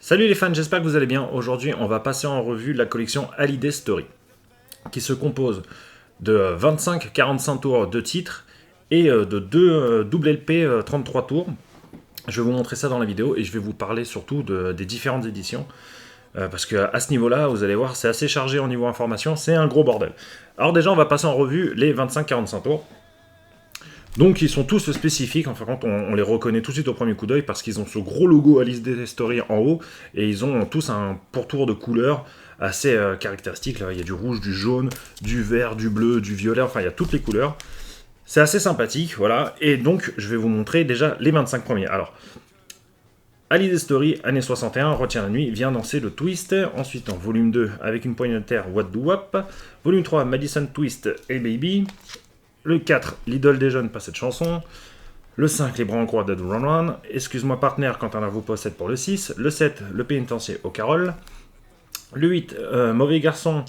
Salut les fans, j'espère que vous allez bien. Aujourd'hui, on va passer en revue la collection Hallyday Story, qui se compose de 25-45 tours de titres et de deux double LP 33 tours. Je vais vous montrer ça dans la vidéo et je vais vous parler surtout des différentes éditions. Parce qu'à ce niveau-là, vous allez voir, c'est assez chargé en niveau information, c'est un gros bordel. Alors déjà, on va passer en revue les 25-45 tours. Donc ils sont tous spécifiques, enfin quand on les reconnaît tout de suite au premier coup d'œil parce qu'ils ont ce gros logo Hallyday Story en haut et ils ont tous un pourtour de couleurs assez caractéristique. Là, il y a du rouge, du jaune, du vert, du bleu, du violet, enfin il y a toutes les couleurs. C'est assez sympathique, voilà. Et donc je vais vous montrer déjà les 25 premiers. Alors, Hallyday Story, année 61, Retiens la nuit, Viens danser le twist. Ensuite en volume 2, Avec une poignée de terre, What Do Wap. Volume 3, Madison Twist, Hey Baby. Le 4, L'idole des jeunes, pas cette chanson. Le 5, Les bras en croix, Dead Run Run. Excuse-moi partenaire quand on vous possède pour le 6. Le 7, Le pénitencier au Carole. Le 8, Mauvais garçon,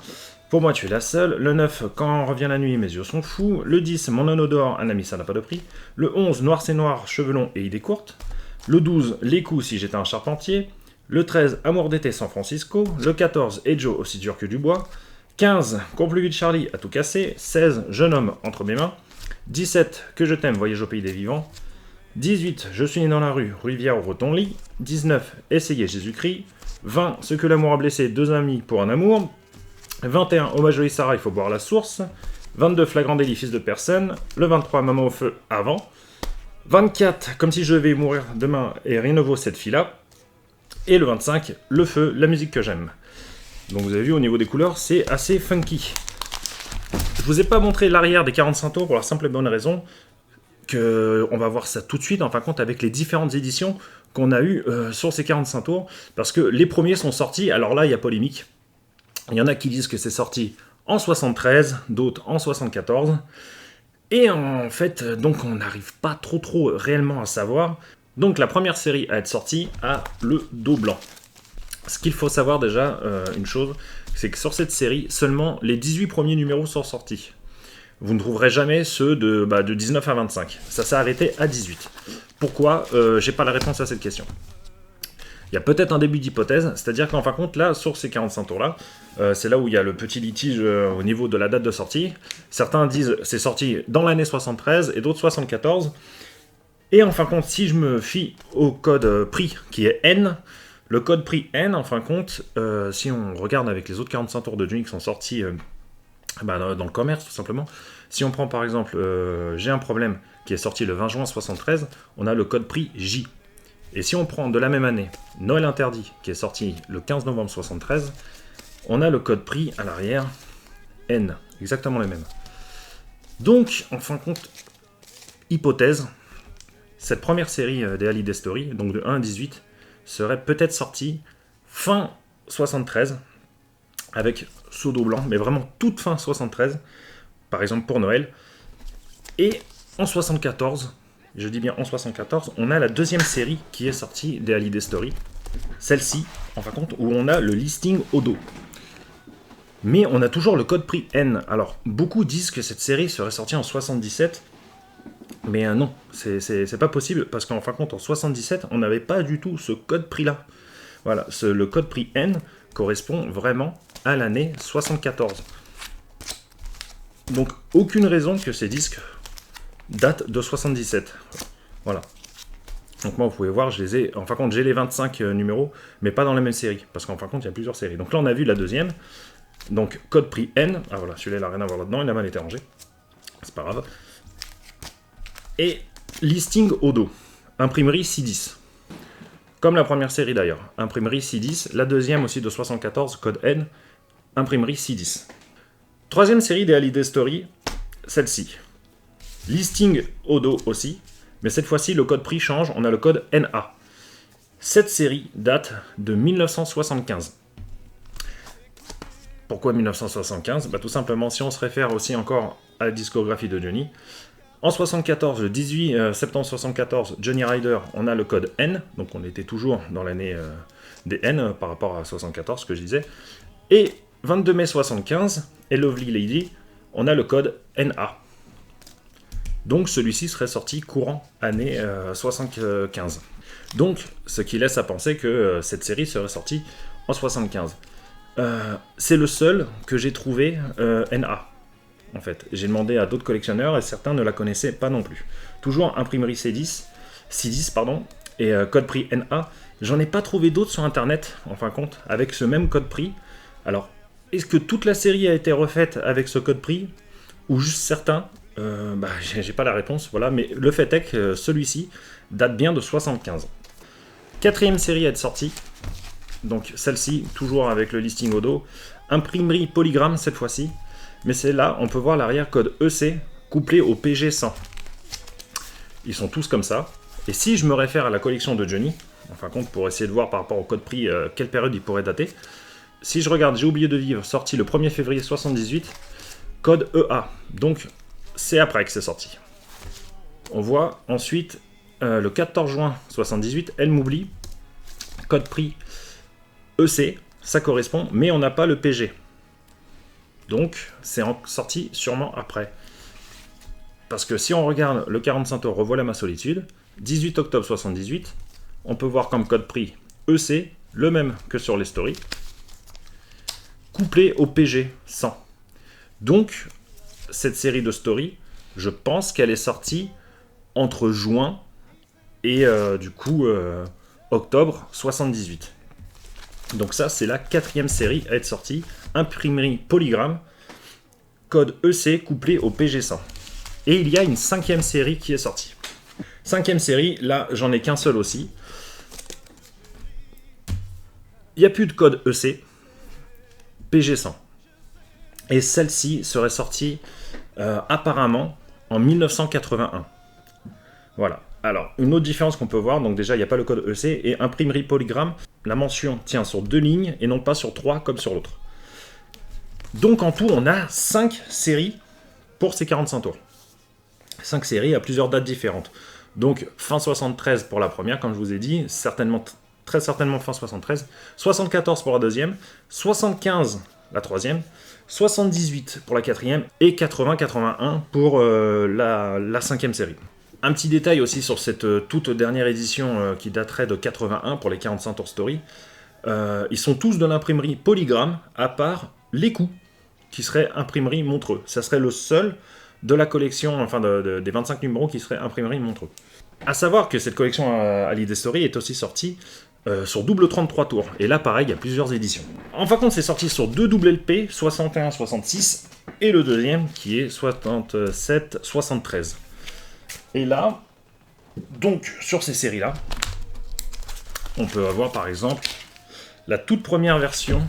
pour moi tu es la seule. Le 9, Quand revient la nuit, mes yeux sont fous. Le 10, Mon anneau d'or, un ami ça n'a pas de prix. Le 11, Noir c'est noir, cheveux longs et idées courtes. Le 12, Les coups si j'étais un charpentier. Le 13, Amour d'été San Francisco. Le 14, Et Joe aussi dur que du bois. 15, Cours plus vite Charlie, à tout casser. 16, Jeune homme entre mes mains. 17, Que je t'aime, voyage au pays des vivants. 18, Je suis né dans la rue, Rivière ou ton lit. 19, Essayez Jésus-Christ. 20, Ce que l'amour a blessé, deux amis pour un amour. 21, Hommage jolie Sarah, il faut boire la source. 22, Flagrant délit, fils de personne. Le 23, Maman au feu, avant. 24, Comme si je devais mourir demain et rien ne vaut cette fille-là. Et le 25, Le feu, la musique que j'aime. Donc vous avez vu, au niveau des couleurs, c'est assez funky. Je vous ai pas montré l'arrière des 45 tours pour la simple et bonne raison que on va voir ça tout de suite, en fin de compte, avec les différentes éditions qu'on a eues sur ces 45 tours. Parce que les premiers sont sortis, alors là, il y a polémique. Il y en a qui disent que c'est sorti en 73, d'autres en 74. Et en fait, donc on n'arrive pas trop réellement à savoir. Donc la première série à être sortie a le dos blanc. Ce qu'il faut savoir déjà, une chose, c'est que sur cette série, seulement les 18 premiers numéros sont sortis. Vous ne trouverez jamais ceux de 19 à 25. Ça s'est arrêté à 18. Pourquoi j'ai pas la réponse à cette question. Il y a peut-être un début d'hypothèse, c'est-à-dire qu'en fin de compte, là, sur ces 45 tours-là, c'est là où il y a le petit litige au niveau de la date de sortie. Certains disent c'est sorti dans l'année 73 et d'autres 74. Et en fin de compte, si je me fie au code prix qui est N, le code prix N, en fin de compte, si on regarde avec les autres 45 tours de Johnny qui sont sortis dans le commerce, tout simplement, si on prend par exemple J'ai un problème, qui est sorti le 20 juin 73, on a le code prix J. Et si on prend de la même année Noël interdit, qui est sorti le 15 novembre 73, on a le code prix à l'arrière N, exactement les mêmes. Donc, en fin de compte, hypothèse, cette première série des Hallyday Story, donc de 1 à 18, serait peut-être sorti fin 73, avec ce dos blanc, mais vraiment toute fin 73, par exemple pour Noël. Et en 74, je dis bien en 74, on a la deuxième série qui est sortie des Hallyday Story. Celle-ci, en fin de compte, où on a le listing au dos. Mais on a toujours le code prix N. Alors, beaucoup disent que cette série serait sortie en 77, mais non, c'est pas possible, parce qu'en fin de compte, en 77, on n'avait pas du tout ce code prix-là. Voilà, le code prix N correspond vraiment à l'année 74. Donc, aucune raison que ces disques datent de 77. Voilà. Donc moi, vous pouvez voir, je les ai... En fin de compte, j'ai les 25 numéros, mais pas dans la même série, parce qu'en fin de compte, il y a plusieurs séries. Donc là, on a vu la deuxième. Donc, code prix N. Ah voilà, celui-là, il n'a rien à voir là-dedans, il a mal été rangé. C'est pas grave. Et listing au dos. Imprimerie 610. Comme la première série d'ailleurs. Imprimerie 610. La deuxième aussi de 74, code N. Imprimerie 610. Troisième série des Hallyday Story, celle-ci. Listing au dos aussi. Mais cette fois-ci, le code prix change. On a le code NA. Cette série date de 1975. Pourquoi 1975 ? Tout simplement, si on se réfère aussi encore à la discographie de Johnny. En 74, le 18 septembre 74, Johnny Rider, on a le code N, donc on était toujours dans l'année des N par rapport à 74, ce que je disais. Et 22 mai 75, et Lovely Lady, on a le code NA. Donc celui-ci serait sorti courant année 75. Donc ce qui laisse à penser que cette série serait sortie en 75. C'est le seul que j'ai trouvé NA. En fait, j'ai demandé à d'autres collectionneurs et certains ne la connaissaient pas non plus. Toujours imprimerie C10 pardon, et code prix NA. J'en ai pas trouvé d'autres sur internet, en fin de compte, avec ce même code prix. Alors, est-ce que toute la série a été refaite avec ce code prix ou juste certains? J'ai pas la réponse, voilà, mais le fait est que celui-ci date bien de 75. Quatrième série à être sortie, donc celle-ci, toujours avec le listing au dos, imprimerie Polygram cette fois-ci. Mais c'est là, on peut voir l'arrière code EC couplé au PG100. Ils sont tous comme ça. Et si je me réfère à la collection de Johnny, en fin de compte, pour essayer de voir par rapport au code prix quelle période il pourrait dater, si je regarde J'ai oublié de vivre, sorti le 1er février 78, code EA. Donc c'est après que c'est sorti. On voit ensuite le 14 juin 78, Elle m'oublie, code prix EC, ça correspond, mais on n'a pas le PG. Donc, c'est sorti sûrement après. Parce que si on regarde le 45 tours, Revoilà ma solitude, 18 octobre 78, on peut voir comme code prix EC, le même que sur les stories, couplé au PG 100. Donc, cette série de stories, je pense qu'elle est sortie entre juin et octobre 78. Donc ça, c'est la quatrième série à être sortie. Imprimerie Polygram, code EC couplé au PG100. Et il y a une cinquième série qui est sortie. Cinquième série, là, j'en ai qu'un seul aussi. Il n'y a plus de code EC, PG100. Et celle-ci serait sortie apparemment en 1981. Voilà. Alors, une autre différence qu'on peut voir, donc déjà, il n'y a pas le code EC, et imprimerie Polygram, la mention tient sur 2 lignes et non pas sur 3 comme sur l'autre. Donc en tout, on a 5 séries pour ces 45 tours. 5 séries à plusieurs dates différentes. Donc fin 73 pour la première, comme je vous ai dit, très certainement fin 73, 74 pour la deuxième, 75 la troisième, 78 pour la quatrième et 80-81 pour la cinquième série. Un petit détail aussi sur cette toute dernière édition qui daterait de 81 pour les 45 tours story. Ils sont tous de l'imprimerie Polygram, à part les coups, qui serait imprimerie Montreux. Ça serait le seul de la collection, enfin des 25 numéros qui serait imprimerie Montreux. A savoir que cette collection Hallyday Story est aussi sortie sur double 33 tours. Et là, pareil, il y a plusieurs éditions. En fin de compte, c'est sorti sur 2 double LP, 61-66, et le deuxième qui est 67-73. Et là, donc sur ces séries-là, on peut avoir par exemple la toute première version,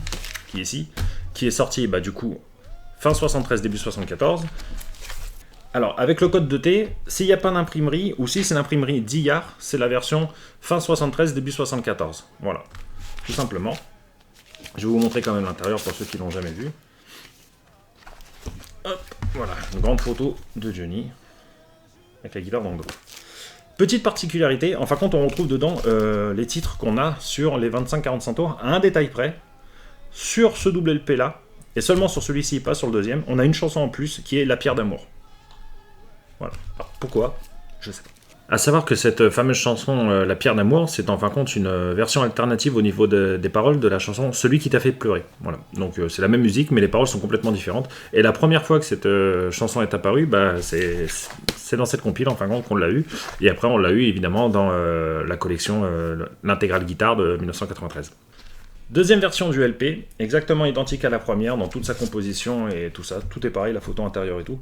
qui est ici, qui est sortie du coup fin 73, début 74. Alors avec le code de T, s'il n'y a pas d'imprimerie, ou si c'est l'imprimerie d'IAR, c'est la version fin 73, début 74. Voilà, tout simplement. Je vais vous montrer quand même l'intérieur pour ceux qui ne l'ont jamais vu. Hop, voilà, une grande photo de Johnny, avec la guitare dans le dos. Petite particularité, en fin de compte, on retrouve dedans les titres qu'on a sur les 25-45 tours, à un détail près. Sur ce double LP là, et seulement sur celui-ci, pas sur le deuxième, on a une chanson en plus qui est La Pierre d'amour. Voilà. Alors, pourquoi? Je sais pas. A savoir que cette fameuse chanson La Pierre d'amour, c'est en fin de compte une version alternative au niveau des paroles de la chanson Celui qui t'a fait pleurer. Voilà. Donc c'est la même musique, mais les paroles sont complètement différentes. Et la première fois que cette chanson est apparue, c'est dans cette compile en fin de compte qu'on l'a eu. Et après on l'a eu évidemment dans la collection l'intégrale guitare de 1993. Deuxième version du LP, exactement identique à la première dans toute sa composition et tout ça. Tout est pareil, la photo intérieure et tout.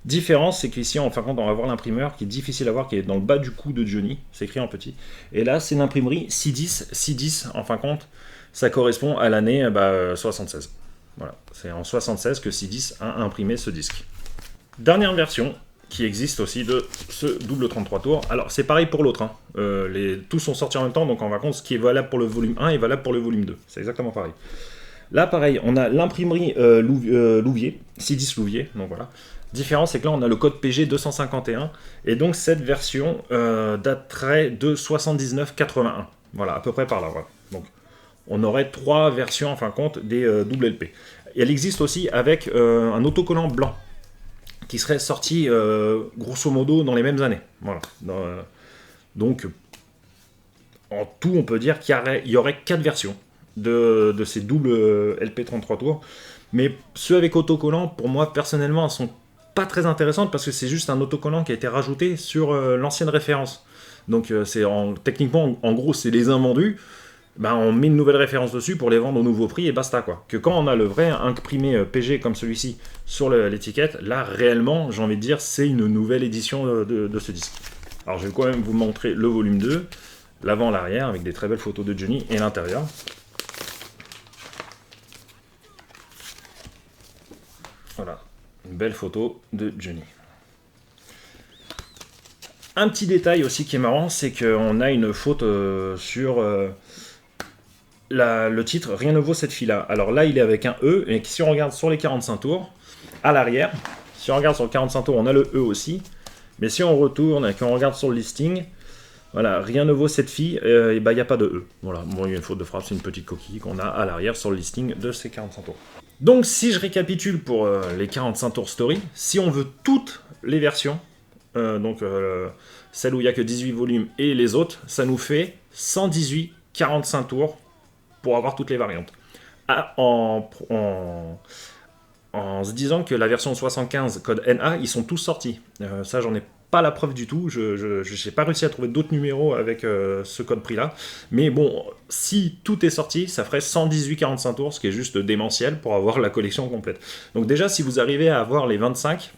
Différence, c'est qu'ici, en fin de compte, on va voir l'imprimeur qui est difficile à voir, qui est dans le bas du cou de Johnny, c'est écrit en petit. Et là, c'est l'imprimerie C10, en fin de compte, ça correspond à l'année 76. Voilà, c'est en 76 que C10 a imprimé ce disque. Dernière version, qui existe aussi de ce double 33 tours. Alors, c'est pareil pour l'autre, hein. Tous sont sortis en même temps, donc en fin de compte, ce qui est valable pour le volume 1 est valable pour le volume 2. C'est exactement pareil. Là, pareil, on a l'imprimerie Louvier, C10 Louvier, donc voilà. Différence, c'est que là, on a le code PG 251, et donc cette version daterait de 79-81. Voilà, à peu près par là. Voilà. Donc, on aurait 3 versions, en fin de compte, des double LP. Et elle existe aussi avec un autocollant blanc, qui seraient sortis grosso modo dans les mêmes années. Voilà. Donc, en tout, on peut dire qu'il y aurait 4 versions de ces doubles LP 33 tours. Mais ceux avec autocollant, pour moi, personnellement, elles sont pas très intéressantes parce que c'est juste un autocollant qui a été rajouté sur l'ancienne référence. Donc, techniquement, en gros, c'est les invendus. Ben, on met une nouvelle référence dessus pour les vendre au nouveau prix et basta, quoi. Que quand on a le vrai imprimé PG comme celui-ci sur l'étiquette, là, réellement, j'ai envie de dire, c'est une nouvelle édition de ce disque. Alors, je vais quand même vous montrer le volume 2, l'avant, l'arrière, avec des très belles photos de Johnny, et l'intérieur. Voilà, une belle photo de Johnny. Un petit détail aussi qui est marrant, c'est qu'on a une faute sur le titre « Rien ne vaut cette fille-là ». Alors là, il est avec un E, et si on regarde sur les 45 tours, à l'arrière, si on regarde sur le 45 tours, on a le E aussi, mais si on retourne et qu'on regarde sur le listing, voilà, « Rien ne vaut cette fille », et ben il n'y a pas de E. Voilà, bon, il y a une faute de frappe, c'est une petite coquille qu'on a à l'arrière sur le listing de ces 45 tours. Donc si je récapitule pour les 45 tours story, si on veut toutes les versions, celle où il n'y a que 18 volumes et les autres, ça nous fait 118 45 tours pour avoir toutes les variantes. En se disant que la version 75 code NA, ils sont tous sortis. Ça, j'en ai pas la preuve du tout. Je n'ai pas réussi à trouver d'autres numéros avec ce code prix-là. Mais bon, si tout est sorti, ça ferait 118 45 tours, ce qui est juste démentiel pour avoir la collection complète. Donc déjà, si vous arrivez à avoir les 25,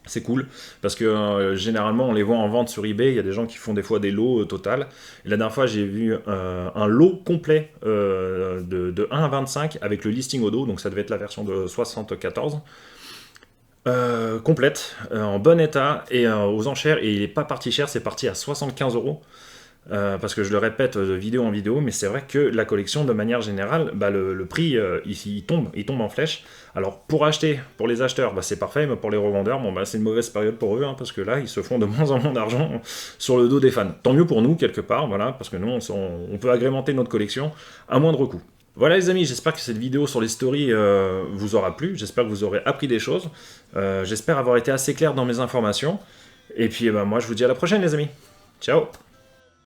c'est cool, parce que généralement on les voit en vente sur eBay, il y a des gens qui font des fois des lots total. Et la dernière fois j'ai vu un lot complet de 1 à 25 avec le listing au dos, donc ça devait être la version de 74, complète, en bon état, et aux enchères, et il n'est pas parti cher, c'est parti à 75 €. Parce que je le répète de vidéo en vidéo, mais c'est vrai que la collection, de manière générale, bah, le prix, il tombe en flèche. Alors, pour les acheteurs, bah, c'est parfait, mais pour les revendeurs, bon, bah, c'est une mauvaise période pour eux, hein, parce que là, ils se font de moins en moins d'argent sur le dos des fans. Tant mieux pour nous, quelque part, voilà, parce que nous, on peut agrémenter notre collection à moindre coût. Voilà les amis, j'espère que cette vidéo sur les stories vous aura plu, j'espère que vous aurez appris des choses, j'espère avoir été assez clair dans mes informations, et puis bah, moi je vous dis à la prochaine les amis, ciao.